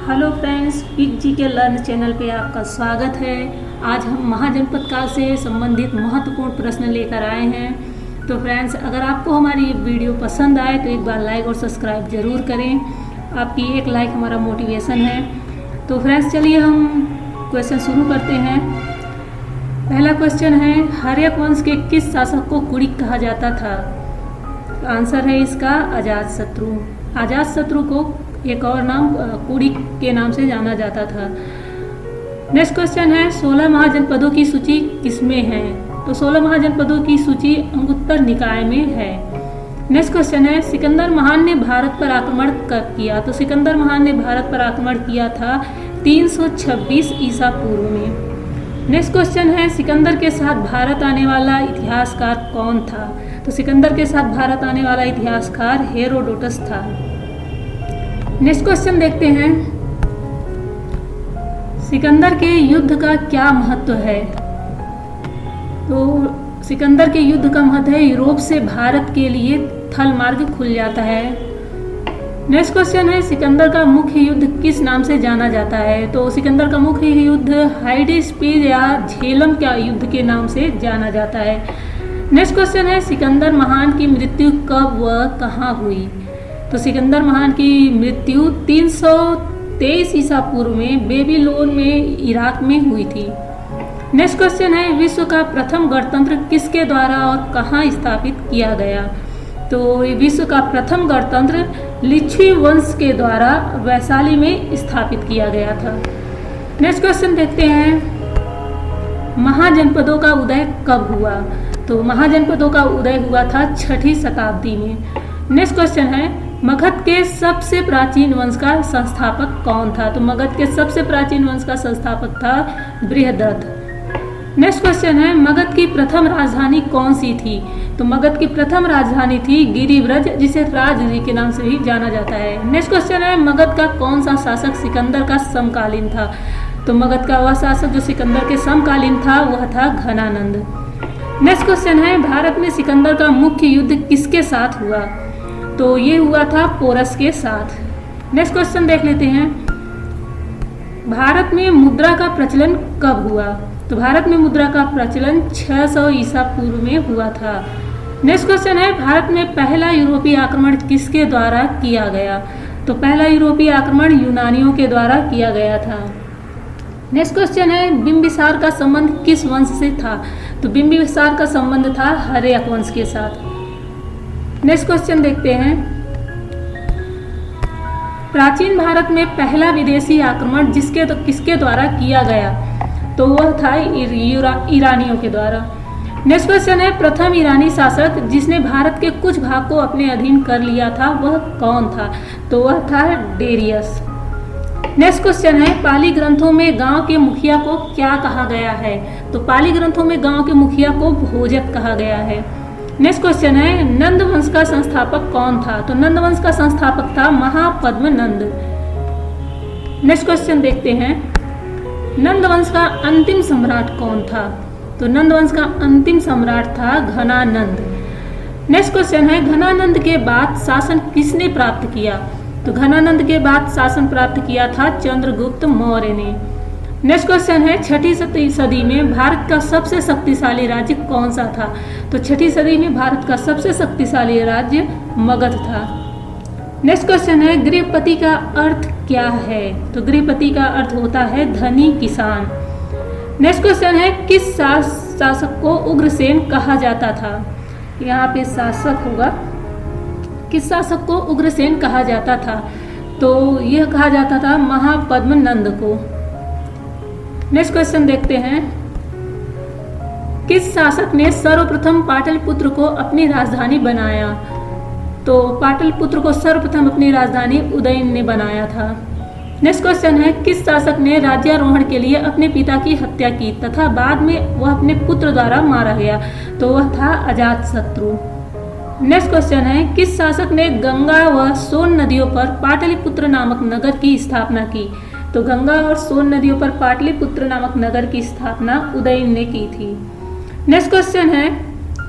Hello friends, quick जी के learn channel पे आपका स्वागत है। आज हम महाजनपद काल से संबंधित महत्वपूर्ण प्रश्न लेकर आए हैं। तो फ्रेंड्स, अगर आपको हमारी ये वीडियो पसंद आए तो एक बार लाइक और सब्सक्राइब ज़रूर करें। आपकी एक लाइक हमारा मोटिवेशन है। तो फ्रेंड्स, चलिए हम क्वेश्चन शुरू करते हैं। पहला क्वेश्चन है, हर्यक वंश के किस शासक को कुड़िक कहा जाता था? आंसर है इसका अजातशत्रु। अजातशत्रु को एक और नाम कुड़िक के नाम से जाना जाता था। नेक्स्ट क्वेश्चन है, 16 महाजनपदों की सूची किसमें है? तो 16 महाजनपदों की सूची अंगुत्तर निकाय में है। नेक्स्ट क्वेश्चन है, सिकंदर महान ने भारत पर आक्रमण कब किया? तो सिकंदर महान ने भारत पर आक्रमण किया था 326 ईसा पूर्व में। नेक्स्ट क्वेश्चन है, सिकंदर के साथ भारत आने वाला इतिहासकार कौन था? तो सिकंदर के साथ भारत आने वाला इतिहासकार हेरोडोटस था। नेक्स्ट क्वेश्चन देखते हैं, सिकंदर के युद्ध का क्या महत्व है? तो सिकंदर के युद्ध का महत्व है, यूरोप से भारत के लिए थल मार्ग खुल जाता है। नेक्स्ट क्वेश्चन है, सिकंदर का मुख्य युद्ध किस नाम से जाना जाता है? तो सिकंदर का मुख्य युद्ध हाइडेस्पीड या झेलम का युद्ध के नाम से जाना जाता है। नेक्स्ट क्वेश्चन है, सिकंदर महान की मृत्यु कब व कहाँ हुई? तो सिकंदर महान की मृत्यु 323 ईसा पूर्व में बेबीलोन में इराक में हुई थी। नेक्स्ट क्वेश्चन है, विश्व का प्रथम गणतंत्र किसके द्वारा और कहाँ स्थापित किया गया? तो विश्व का प्रथम गणतंत्र लिच्छवी वंश के द्वारा वैशाली में स्थापित किया गया था। नेक्स्ट क्वेश्चन देखते हैं, महाजनपदों का उदय कब हुआ? तो महाजनपदों का उदय हुआ था 6ठी शताब्दी में। नेक्स्ट क्वेश्चन है, मगध के सबसे प्राचीन वंश का संस्थापक कौन था? तो मगध के सबसे प्राचीन वंश का संस्थापक था बृहद्रथ। नेक्स्ट क्वेश्चन है, मगध की प्रथम राजधानी कौन सी थी? तो मगध की प्रथम राजधानी थी गिरिव्रज, जिसे राजरी के नाम से भी जाना जाता है। नेक्स्ट क्वेश्चन है, मगध का कौन सा शासक सिकंदर का समकालीन था? तो मगध का वह शासक जो सिकंदर के समकालीन था वह था घनानंद। नेक्स्ट क्वेश्चन है, भारत में सिकंदर का मुख्य युद्ध किसके साथ हुआ? तो ये हुआ था पोरस के साथ। नेक्स्ट क्वेश्चन देख लेते हैं, भारत में मुद्रा का प्रचलन कब हुआ? तो भारत में मुद्रा का प्रचलन 600 ईसा पूर्व में हुआ था। नेक्स्ट क्वेश्चन है, भारत में पहला यूरोपीय आक्रमण किसके द्वारा किया गया? तो पहला यूरोपीय आक्रमण यूनानियों के द्वारा किया गया था। नेक्स्ट क्वेश्चन है, बिंबिसार का संबंध किस वंश से था? तो बिंबिसार का संबंध था हर्यक वंश के साथ। नेक्स्ट क्वेश्चन देखते हैं, प्राचीन भारत में पहला विदेशी आक्रमण किसके द्वारा किया गया? तो वह था ईरानियों के द्वारा। नेक्स्ट क्वेश्चन है, प्रथम ईरानी शासक जिसने भारत के कुछ भाग को अपने अधीन कर लिया था वह कौन था? तो वह था डेरियस। नेक्स्ट क्वेश्चन है, पाली ग्रंथों में गांव के मुखिया को क्या कहा गया है? तो पाली ग्रंथों में गांव के मुखिया को भोजक कहा गया है। नेक्स्ट क्वेश्चन है, नंद वंश का संस्थापक कौन था? तो नंद वंश का संस्थापक था महापद्म नंद। नेक्स्ट क्वेश्चन देखते हैं, नंद वंश का अंतिम सम्राट कौन था? तो नंद वंश का अंतिम सम्राट था घनानंद। नेक्स्ट क्वेश्चन है, घनानंद के बाद शासन किसने प्राप्त किया? तो घनानंद के बाद शासन प्राप्त किया था चंद्रगुप्त मौर्य ने। नेक्स्ट क्वेश्चन है, 6ठी सदी में भारत का सबसे शक्तिशाली राज्य कौन सा था? तो 6ठी सदी में भारत का सबसे शक्तिशाली राज्य मगध था। नेक्स्ट क्वेश्चन है, गृहपति का अर्थ क्या है? तो गृहपति का अर्थ होता है धनी किसान। नेक्स्ट क्वेश्चन है, किस शासक को उग्रसेन कहा जाता था? यहाँ पे शासक होगा, किस शासक को उग्रसेन कहा जाता था? तो यह कहा जाता था महापद्म नंद को। नेक्स्ट क्वेश्चन देखते हैं, किस शासक ने सर्वप्रथम पाटलिपुत्र को अपनी राजधानी बनाया? तो पाटलिपुत्र को सर्वप्रथम अपनी राजधानी उदयन ने बनाया था। नेक्स्ट क्वेश्चन है, किस शासक ने राज्यारोहण के लिए अपने पिता की हत्या की तथा बाद में वह अपने पुत्र द्वारा मारा गया? तो वह था अजातशत्रु। नेक्स्ट क्वेश्चन है, किस शासक ने गंगा व सोन नदियों पर पाटलिपुत्र नामक नगर की स्थापना की? तो गंगा और सोन नदियों पर पाटलिपुत्र नामक नगर की स्थापना उदयन ने की थी। नेक्स्ट क्वेश्चन है,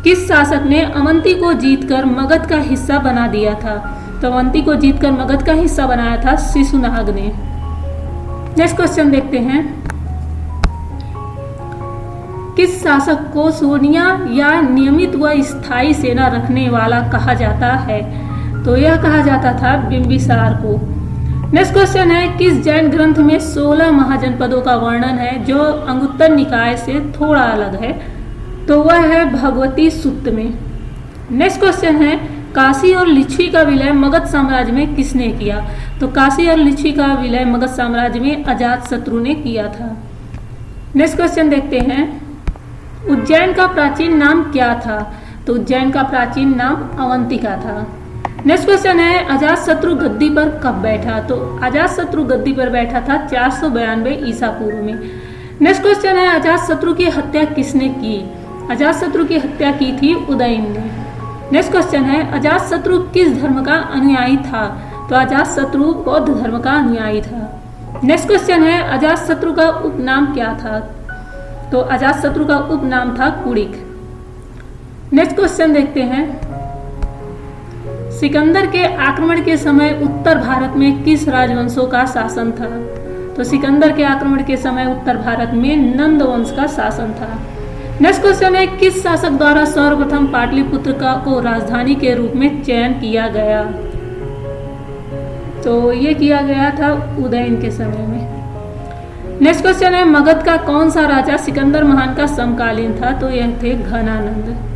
किस शासक ने अवंती को जीतकर मगध का हिस्सा बना दिया था? तो अवंती को जीतकर मगध का हिस्सा बनाया था शिशुनाग ने। नेक्स्ट क्वेश्चन देखते हैं, किस शासक को सोनिया या नियमित व स्थायी सेना रखने वाला कहा जाता है? तो यह कहा जाता था बिंबिसार को। नेक्स्ट क्वेश्चन है, किस जैन ग्रंथ में 16 महाजनपदों का वर्णन है जो अंगुत्तर निकाय से थोड़ा अलग है? तो वह है भगवती सूक्त में। नेक्स्ट क्वेश्चन है, काशी और लिच्छवी का विलय मगध साम्राज्य में किसने किया? तो काशी और लिच्छवी का विलय मगध साम्राज्य में अजातशत्रु ने किया था। नेक्स्ट क्वेश्चन देखते हैं, उज्जैन का प्राचीन नाम क्या था? तो उज्जैन का प्राचीन नाम अवंतिका था। नेक्स्ट क्वेश्चन है, अजातशत्रु गद्दी पर कब बैठा? तो अजातशत्रु गद्दी पर बैठा था 492 ईसा पूर्व में। नेक्स्ट क्वेश्चन है, अजातशत्रु की हत्या किसने की? अजातशत्रु की हत्या की थी उदयन ने। नेक्स्ट क्वेश्चन है, अजातशत्रु किस धर्म का अनुयायी था? तो अजातशत्रु बौद्ध धर्म का अनुयायी था। नेक्स्ट क्वेश्चन है, अजातशत्रु का उपनाम क्या था? तो अजातशत्रु का उपनाम था कुड़िक। नेक्स्ट क्वेश्चन देखते हैं, सिकंदर के आक्रमण के समय उत्तर भारत में किस राजवंशों का शासन था? तो सिकंदर के आक्रमण के समय उत्तर भारत में नंद वंश का शासन था। नेक्स्ट क्वेश्चन है, किस शासक द्वारा सर्वप्रथम पाटलिपुत्र को राजधानी के रूप में चयन किया गया? तो ये किया गया था उदयन के समय में। नेक्स्ट क्वेश्चन है, मगध का कौन सा राजा सिकंदर महान का समकालीन था? तो यह थे घनानंद।